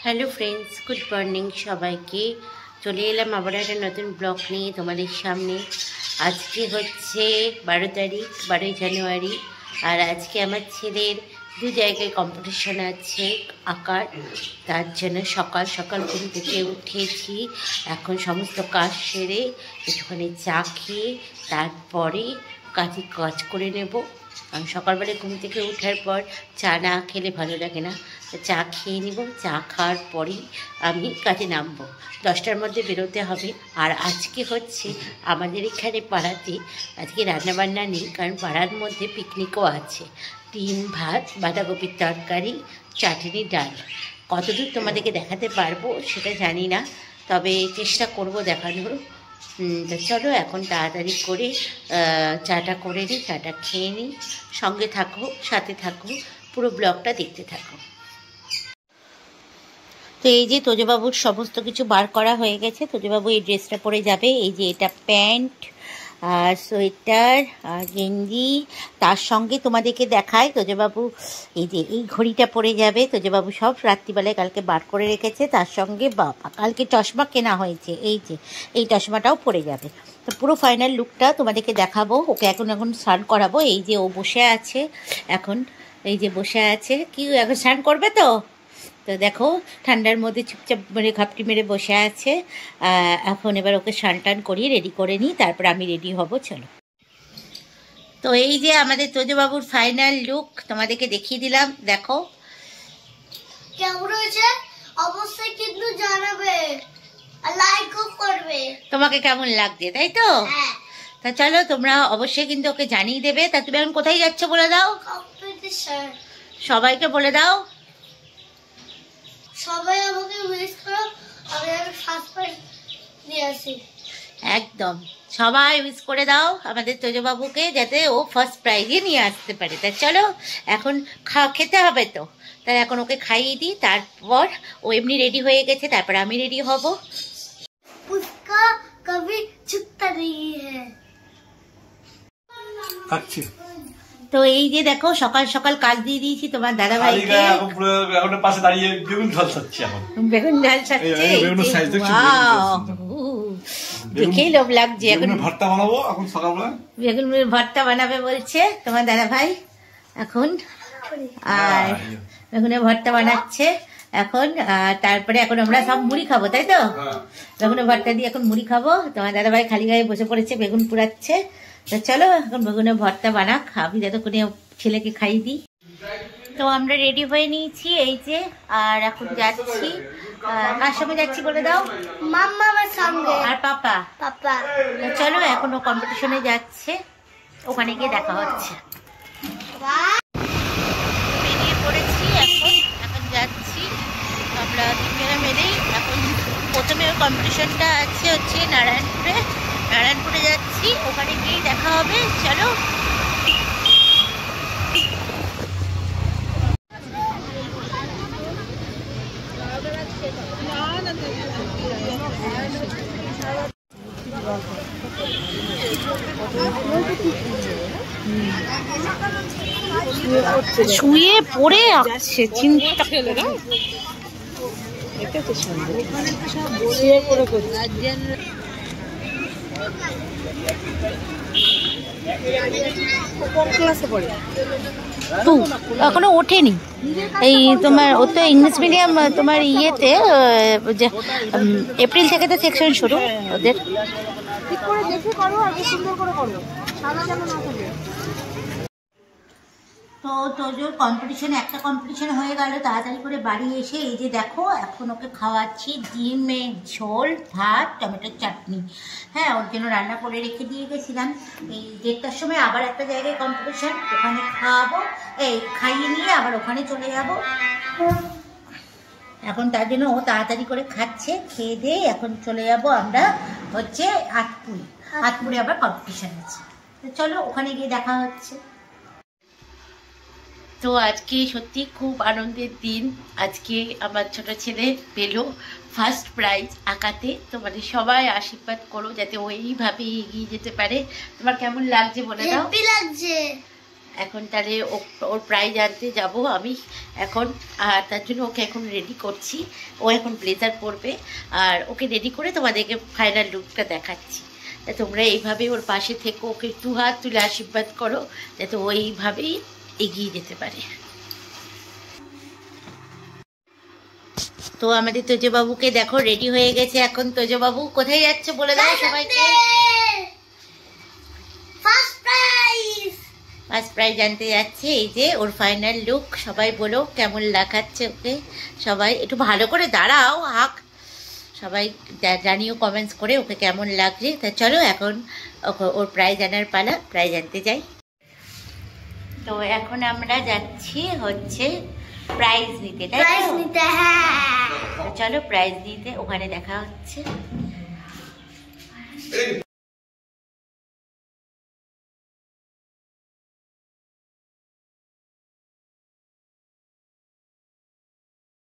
Hello friends, good morning সবাইকে। চলে এলাম আবার একটা নতুন ব্লগ নিয়ে তোমাদের সামনে। আজকে হচ্ছে 12 জানুয়ারি। আর আজকে আমার ছেলের 2 জায়গায় কম্পিটিশন আছে আঁকার। তার জন্য সকাল সকাল ঘুম থেকে উঠেছি। এখন সমস্ত কাজ সেরে একটুখানি চা খেয়ে তারপরে কাজ করে নেব। কারণ সকালবেলা ঘুম থেকে ওঠার পর চা না খেলে ভালো লাগে না। চা খেয়ে নিব, চা খাওয়ার পরেই আমি কাজে নামবো। 10টার মধ্যে বেরোতে হবে। আর আজকে হচ্ছে আমাদের এখানে পাড়াতে আজকে রান্নাবান্না নেই, কারণ পাড়ার মধ্যে পিকনিকও আছে। ডিম, ভাত, বাঁধাকপির তরকারি, চাটনি, ডাল। কতদূর তোমাদেরকে দেখাতে পারবো সেটা জানি না, তবে চেষ্টা করব দেখানোর। তো চলো এখন তাড়াতাড়ি করে চাটা করে নিই, চাটা খেয়ে নিই। সঙ্গে থাকো, সাথে থাকো, পুরো ব্লগটা দেখতে থাকো। তো এই যে তোজবাবুর সমস্ত কিছু বার করা হয়ে গেছে। তোজবাবু এই ড্রেসটা পরে যাবে। এই যে এটা প্যান্ট আর সোয়েটার আর গেঞ্জি। তার সঙ্গে তোমাদেরকে দেখায় তোজবাবু এই যে এই ঘড়িটা পরে যাবে। তোজবাবু সব রাত্রিবেলায় কালকে বার করে রেখেছে। তার সঙ্গে বাবা কালকে চশমা কেনা হয়েছে, এই যে এই চশমাটাও পরে যাবে। তো পুরো ফাইনাল লুকটা তোমাদেরকে দেখাবো। ওকে এখন স্নান করাবো। এই যে ও বসে আছে এখন, এই যে বসে আছে। কি এখন স্নান করবে তো? তো দেখো ঠান্ডার মধ্যে চুপচাপ মানে ঘাপটি মেরে বসে আছে। এখন এবার ওকে স্নান টান করিয়ে রেডি করে নিই, তারপর আমি রেডি হব। চলো। তো এই যে আমাদের তোজবাবুর ফাইনাল লুক তোমাদেরকে দেখিয়ে দিলাম। দেখো কেমন হয়েছে অবশ্যই কিন্তু জানাবে, আর লাইকও করবে। তোমাকে কেমন লাগছে, তাই তো? হ্যাঁ। তা চলো তোমরা অবশ্যই কিন্তু ওকে জানিয়ে দেবে। তা তুমি এখন কোথায় যাচ্ছ বলে দাও, কম্পিটিশন। সবাইকে বলে দাও। সবাই আমাকে উইশ করো, আমি ফার্স্ট প্রাইজ নিয়ে আসি। একদম সবাই উইশ করে দাও আমাদের তোজবাবুকে, যাতে ও ফার্স্ট প্রাইজে নিয়ে আসতে পারে। তা চলো এখন খেতে হবে তো, তাই এখন ওকে খাইয়ে দিই। তারপর ও এমনি রেডি হয়ে গেছে, তারপর আমি রেডি হব। उसका कभी छुपता नहीं है। আচ্ছা, তো এই যে দেখো সকাল সকাল কাজ দিয়ে দিয়েছি তোমার দাদা ভাইকে। এখন পাশে দাঁড়িয়ে বেগুন ঝাল খাচ্ছি। এখন বেগুন ঝাল খাচ্ছে। বেগুনের সাইজ দেখছি, দেখেই লোভ লাগছে। এখন ভর্তা বানাবো। এখন সকালবেলা বেগুনের ভর্তা বানাবে বলছে তোমার দাদা ভাই এখন। আর বেগুনের ভর্তা বানাচ্ছে এখন। তারপরে এখন আমরা সব মুড়ি খাবো, তাই তো? বেগুনের ভর্তা দিয়ে এখন মুড়ি খাবো। তোমার দাদা ভাই খালি গায়ে বসে পড়েছে, বেগুন পুড়াচ্ছে। তো চলো এখন বেগুনের ভর্তা বানাক, আমি যতক্ষণে ছেলেকে খাইয়ে দিই। তো আমরা রেডি হয়ে নিয়েছি এই যে, আর এখন যাচ্ছি। কার সঙ্গে যাচ্ছি বলে দাও? মাম্মার সঙ্গে। আর পাপা। পাপা। তো চলো এখন ও কম্পিটিশনে যাচ্ছে, ওখানে গিয়ে দেখা হচ্ছে। বেরিয়ে পড়েছি এখন, এখন যাচ্ছি আমরা তিনজনে মিলেই। এখন প্রথমে ওর কম্পিটিশনটা আছে হচ্ছে নারায়ণপুরে যাচ্ছি, ওখানে গিয়েই দেখা হবে। চলো। শুয়ে পড়ে আসছে, চিন্তা এখনো ওঠেনি। এই তোমার ও তো ইংলিশ মিডিয়াম, তোমার ইয়েতে এপ্রিল থেকে তো সেকশন শুরু ওদের। তো তোজোর কম্পিটিশন, একটা কম্পিটিশন হয়ে গেল। তাড়াতাড়ি করে বাড়ি এসে এই যে দেখো এখন ওকে খাওয়াচ্ছি ডিমের ঝোল, ভাত, টমেটোর চাটনি। হ্যাঁ, ওর জন্য রান্না করে রেখে দিয়ে গেছিলাম। এই 1:30টার সময় আবার একটা জায়গায় কম্পিটিশন, ওখানে খাওয়াবো। এই খাইয়ে নিয়ে আবার ওখানে চলে যাব। এখন তার জন্য ও তাড়াতাড়ি করে খাচ্ছে। খেয়ে দিয়ে এখন চলে যাব আমরা হচ্ছে আটপুরে আবার কম্পিটিশন আছে। তো চলো ওখানে গিয়ে দেখা হচ্ছে। তো আজকে সত্যি খুব আনন্দের দিন। আজকে আমার ছোট ছেলে পেল ফার্স্ট প্রাইজ আঁকাতে। তোমাদের সবাই আশীর্বাদ করো যাতে ও এইভাবে এগিয়ে যেতে পারে। তোমার কেমন লাগছে বলে দাও। লাগছে এখন তাহলে ওর প্রাইজ আনতে যাব আমি এখন, আর তার জন্য ওকে এখন রেডি করছি। ও এখন ব্লেজার পরবে, আর ওকে রেডি করে তোমাদেরকে ফাইনাল লুকটা দেখাচ্ছি। তা তোমরা এইভাবে ওর পাশে থেকে ওকে 2 হাত তুলে আশীর্বাদ করো, যাতে ও এইভাবেই এগিয়ে যেতে পারে। তো আমাদের তোজবাবুকে দেখো রেডি হয়ে গেছে। এখন তোজবাবু কোথায় যাচ্ছে বলে দাও সবাইকে। ফার্স্ট প্রাইজ আনতে যাচ্ছে। এই যে ওর ফাইনাল লুক, সবাই বলো কেমন লাগাচ্ছে ওকে। সবাই একটু ভালো করে দাঁড়াও, হাক সবাই জানিও কমেন্টস করে ওকে কেমন লাগছে। তা চলো এখন ওর প্রাইজ আনার পালা, প্রাইজ আনতে যাই। তো এখন আমরা যাচ্ছি হচ্ছে প্রাইজ নিতে, তাই তো? চলো প্রাইজ নিতে, ওখানে দেখা হচ্ছে।